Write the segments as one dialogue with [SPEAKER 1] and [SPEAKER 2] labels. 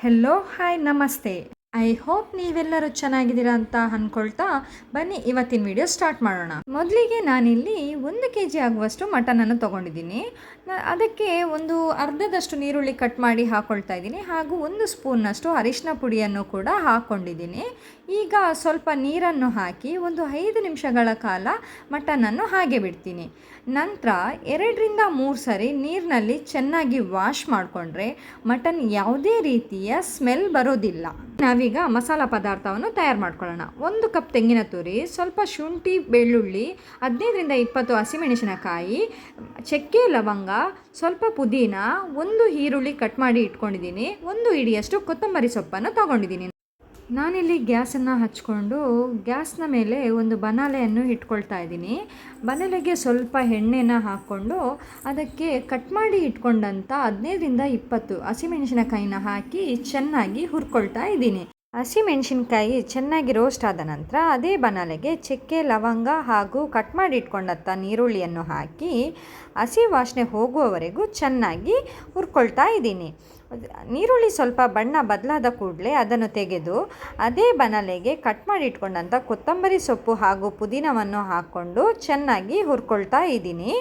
[SPEAKER 1] Hello hi ನಮಸ್ತೆ. I hope ನೀವೆಲ್ಲರೂ ಚೆನ್ನಾಗಿದ್ದೀರಾ ಅಂತ ಅಂದ್ಕೊಳ್ತಾ ಬನ್ನಿ ಇವತ್ತಿನ ವಿಡಿಯೋ ಸ್ಟಾರ್ಟ್ ಮಾಡೋಣ. ಮೊದಲಿಗೆ ನಾನಿಲ್ಲಿ 1 kg ಆಗುವಷ್ಟು ಮಟನನ್ನು ತೊಗೊಂಡಿದ್ದೀನಿ. ಅದಕ್ಕೆ ಒಂದು ಅರ್ಧದಷ್ಟು ನೀರುಳ್ಳಿ ಕಟ್ ಮಾಡಿ ಹಾಕ್ಕೊಳ್ತಾ ಇದ್ದೀನಿ, ಹಾಗೂ 1 ಸ್ಪೂನ್ನಷ್ಟು ಅರಿಶಿನ ಪುಡಿಯನ್ನು ಕೂಡ ಹಾಕ್ಕೊಂಡಿದ್ದೀನಿ. ಈಗ ಸ್ವಲ್ಪ ನೀರನ್ನು ಹಾಕಿ ಒಂದು 5 ನಿಮಿಷಗಳ ಕಾಲ ಮಟನನ್ನು ಹಾಗೆ ಬಿಡ್ತೀನಿ. ನಂತರ 2ರಿಂದ 3 ಸರಿ ನೀರಿನಲ್ಲಿ ಚೆನ್ನಾಗಿ ವಾಶ್ ಮಾಡಿಕೊಂಡ್ರೆ ಮಟನ್ ಯಾವುದೇ ರೀತಿಯ ಸ್ಮೆಲ್ ಬರೋದಿಲ್ಲ. ನಾವೀಗ ಮಸಾಲ ಪದಾರ್ಥವನ್ನು ತಯಾರು ಮಾಡ್ಕೊಳ್ಳೋಣ. 1 ಕಪ್ ತೆಂಗಿನ ತುರಿ, ಸ್ವಲ್ಪ ಶುಂಠಿ ಬೆಳ್ಳುಳ್ಳಿ, 15ರಿಂದ 20 ಹಸಿಮೆಣಸಿನಕಾಯಿ, ಚಕ್ಕೆ ಲವಂಗ, ಸ್ವಲ್ಪ ಪುದೀನ, 1 ಈರುಳ್ಳಿ ಕಟ್ ಮಾಡಿ ಇಟ್ಕೊಂಡಿದ್ದೀನಿ, 1 ಹಿಡಿಯಷ್ಟು ಕೊತ್ತಂಬರಿ ಸೊಪ್ಪನ್ನು ತಗೊಂಡಿದ್ದೀನಿ. ನಾನಿಲ್ಲಿ ಗ್ಯಾಸನ್ನು ಹಚ್ಕೊಂಡು ಗ್ಯಾಸ್ನ ಮೇಲೆ ಒಂದು ಬನಾಲೆಯನ್ನು ಇಟ್ಕೊಳ್ತಾ ಇದ್ದೀನಿ. ಬನಾಲೆಗೆ ಸ್ವಲ್ಪ ಎಣ್ಣೆನ ಹಾಕ್ಕೊಂಡು ಅದಕ್ಕೆ ಕಟ್ ಮಾಡಿ ಇಟ್ಕೊಂಡಂಥ 15ರಿಂದ 20 ಹಸಿಮೆಣಸಿನಕಾಯಿನ ಹಾಕಿ ಚೆನ್ನಾಗಿ ಹುರ್ಕೊಳ್ತಾ ಇದ್ದೀನಿ. ಹಸಿಮೆಣಸಿನ್ಕಾಯಿ ಚೆನ್ನಾಗಿ ರೋಸ್ಟ್ ಆದ ನಂತರ ಅದೇ ಬನಾಲೆಗೆ ಚಕ್ಕೆ ಲವಂಗ ಹಾಗೂ ಕಟ್ ಮಾಡಿ ಇಟ್ಕೊಂಡಂಥ ನೀರುಳ್ಳಿಯನ್ನು ಹಾಕಿ ಹಸಿ ವಾಸನೆ ಹೋಗುವವರೆಗೂ ಚೆನ್ನಾಗಿ ಹುರ್ಕೊಳ್ತಾ ಇದ್ದೀನಿ. ನೀರುಳ್ಳಿ ಸ್ವಲ್ಪ ಬಣ್ಣ ಬದಲಾದ ಕೂಡಲೇ ಅದನ್ನು ತೆಗೆದು ಅದೇ ಬನಾಲೆಗೆ ಕಟ್ ಮಾಡಿ ಇಟ್ಕೊಂಡಂಥ ಕೊತ್ತಂಬರಿ ಸೊಪ್ಪು ಹಾಗೂ ಪುದೀನವನ್ನು ಹಾಕ್ಕೊಂಡು ಚೆನ್ನಾಗಿ ಹುರ್ಕೊಳ್ತಾ ಇದ್ದೀನಿ.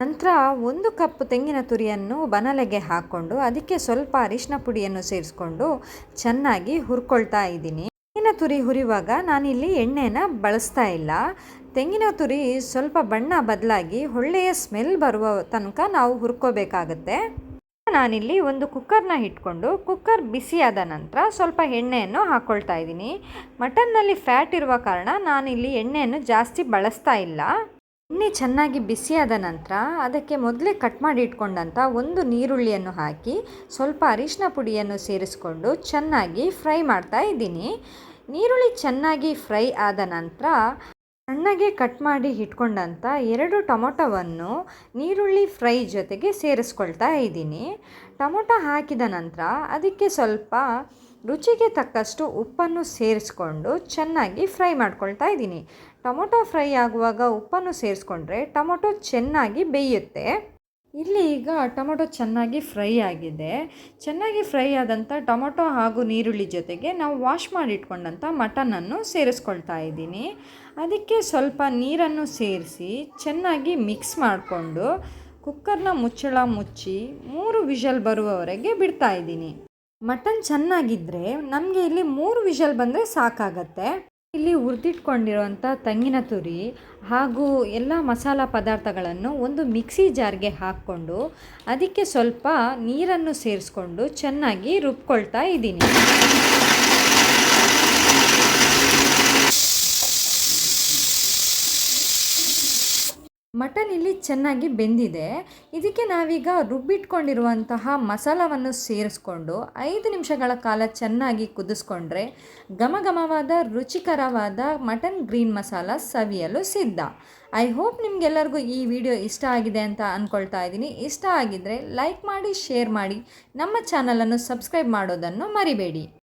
[SPEAKER 1] ನಂತರ 1 ಕಪ್ ತೆಂಗಿನ ತುರಿಯನ್ನು ಬನಾಲೆಗೆ ಹಾಕ್ಕೊಂಡು ಅದಕ್ಕೆ ಸ್ವಲ್ಪ ಅರಿಶಿನ ಪುಡಿಯನ್ನು ಸೇರಿಸ್ಕೊಂಡು ಚೆನ್ನಾಗಿ ಹುರ್ಕೊಳ್ತಾ ಇದ್ದೀನಿ. ತೆಂಗಿನ ತುರಿ ಹುರಿಯುವಾಗ ನಾನಿಲ್ಲಿ ಎಣ್ಣೆನ ಬಳಸ್ತಾ ಇಲ್ಲ. ತೆಂಗಿನ ತುರಿ ಸ್ವಲ್ಪ ಬಣ್ಣ ಬದಲಾಗಿ ಒಳ್ಳೆಯ ಸ್ಮೆಲ್ ಬರುವ ತನಕ ನಾವು ಹುರ್ಕೋಬೇಕಾಗತ್ತೆ. ನಾನಿಲ್ಲಿ ಒಂದು ಕುಕ್ಕರ್ನ ಇಟ್ಕೊಂಡು ಕುಕ್ಕರ್ ಬಿಸಿಯಾದ ನಂತರ ಸ್ವಲ್ಪ ಎಣ್ಣೆಯನ್ನು ಹಾಕ್ಕೊಳ್ತಾ ಇದ್ದೀನಿ. ಮಟನ್ನಲ್ಲಿ ಫ್ಯಾಟ್ ಇರುವ ಕಾರಣ ನಾನಿಲ್ಲಿ ಎಣ್ಣೆಯನ್ನು ಜಾಸ್ತಿ ಬಳಸ್ತಾ ಇಲ್ಲ. ಎಣ್ಣೆ ಚೆನ್ನಾಗಿ ಬಿಸಿಯಾದ ನಂತರ ಅದಕ್ಕೆ ಮೊದಲೇ ಕಟ್ ಮಾಡಿ ಇಟ್ಕೊಂಡಂಥ 1 ಈರುಳ್ಳಿಯನ್ನು ಹಾಕಿ ಸ್ವಲ್ಪ ಅರಿಶಿನ ಪುಡಿಯನ್ನು ಸೇರಿಸ್ಕೊಂಡು ಚೆನ್ನಾಗಿ ಫ್ರೈ ಮಾಡ್ತಾ ಇದ್ದೀನಿ. ಈರುಳ್ಳಿ ಚೆನ್ನಾಗಿ ಫ್ರೈ ಆದ ನಂತರ ಸಣ್ಣಗೆ ಕಟ್ ಮಾಡಿ ಇಟ್ಕೊಂಡಂಥ 2 ಟೊಮೊಟೊವನ್ನು ಈರುಳ್ಳಿ ಫ್ರೈ ಜೊತೆಗೆ ಸೇರಿಸ್ಕೊಳ್ತಾ ಇದ್ದೀನಿ. ಟೊಮೊಟೊ ಹಾಕಿದ ನಂತರ ಅದಕ್ಕೆ ಸ್ವಲ್ಪ ರುಚಿಗೆ ತಕ್ಕಷ್ಟು ಉಪ್ಪನ್ನು ಸೇರಿಸ್ಕೊಂಡು ಚೆನ್ನಾಗಿ ಫ್ರೈ ಮಾಡ್ಕೊಳ್ತಾ ಇದ್ದೀನಿ. ಟೊಮೊಟೊ ಫ್ರೈ ಆಗುವಾಗ ಉಪ್ಪನ್ನು ಸೇರಿಸ್ಕೊಂಡ್ರೆ ಟೊಮೊಟೊ ಚೆನ್ನಾಗಿ ಬೇಯುತ್ತೆ. ಇಲ್ಲಿ ಈಗ ಟೊಮೊಟೊ ಚೆನ್ನಾಗಿ ಫ್ರೈ ಆಗಿದೆ. ಚೆನ್ನಾಗಿ ಫ್ರೈ ಆದಂಥ ಟೊಮೊಟೊ ಹಾಗೂ ಈರುಳ್ಳಿ ಜೊತೆಗೆ ನಾವು ವಾಶ್ ಮಾಡಿ ಇಟ್ಕೊಂಡಂಥ ಮಟನನ್ನು ಸೇರಿಸ್ಕೊಳ್ತಾ ಇದ್ದೀನಿ. ಅದಕ್ಕೆ ಸ್ವಲ್ಪ ನೀರನ್ನು ಸೇರಿಸಿ ಚೆನ್ನಾಗಿ ಮಿಕ್ಸ್ ಮಾಡಿಕೊಂಡು ಕುಕ್ಕರ್ನ ಮುಚ್ಚಳ ಮುಚ್ಚಿ 3 ವಿಷಲ್ ಬರುವವರೆಗೆ ಬಿಡ್ತಾ ಇದ್ದೀನಿ. ಮಟನ್ ಚೆನ್ನಾಗಿದ್ದರೆ ನಮಗೆ ಇಲ್ಲಿ 3 ವಿಷಲ್ ಬಂದರೆ ಸಾಕಾಗತ್ತೆ. ಇಲ್ಲಿ ಹುರಿದಿಟ್ಕೊಂಡಿರುವಂಥ ತೆಂಗಿನ ತುರಿ ಹಾಗೂ ಎಲ್ಲ ಮಸಾಲ ಪದಾರ್ಥಗಳನ್ನು ಒಂದು ಮಿಕ್ಸಿ ಜಾರ್ಗೆ ಹಾಕ್ಕೊಂಡು ಅದಕ್ಕೆ ಸ್ವಲ್ಪ ನೀರನ್ನು ಸೇರಿಸ್ಕೊಂಡು ಚೆನ್ನಾಗಿ ರುಬ್ಕೊಳ್ತಾ ಇದ್ದೀನಿ. ಮಟನ್ ಇಲ್ಲಿ ಚೆನ್ನಾಗಿ ಬೆಂದಿದೆ. ಇದಕ್ಕೆ ನಾವೀಗ ರುಬ್ಬಿಟ್ಕೊಂಡಿರುವಂತಹ ಮಸಾಲವನ್ನು ಸೇರಿಸ್ಕೊಂಡು 5 ನಿಮಿಷಗಳ ಕಾಲ ಚೆನ್ನಾಗಿ ಕುದಿಸ್ಕೊಂಡ್ರೆ ಘಮಘಮವಾದ ರುಚಿಕರವಾದ ಮಟನ್ ಗ್ರೀನ್ ಮಸಾಲ ಸವಿಯಲು ಸಿದ್ಧ. ಐ ಹೋಪ್ ನಿಮಗೆಲ್ಲರಿಗೂ ಈ ವಿಡಿಯೋ ಇಷ್ಟ ಆಗಿದೆ ಅಂತ ಅಂದ್ಕೊಳ್ತಾ ಇದ್ದೀನಿ. ಇಷ್ಟ ಆಗಿದ್ದರೆ ಲೈಕ್ ಮಾಡಿ, ಶೇರ್ ಮಾಡಿ, ನಮ್ಮ ಚಾನಲನ್ನು ಸಬ್ಸ್ಕ್ರೈಬ್ ಮಾಡೋದನ್ನು ಮರಿಬೇಡಿ.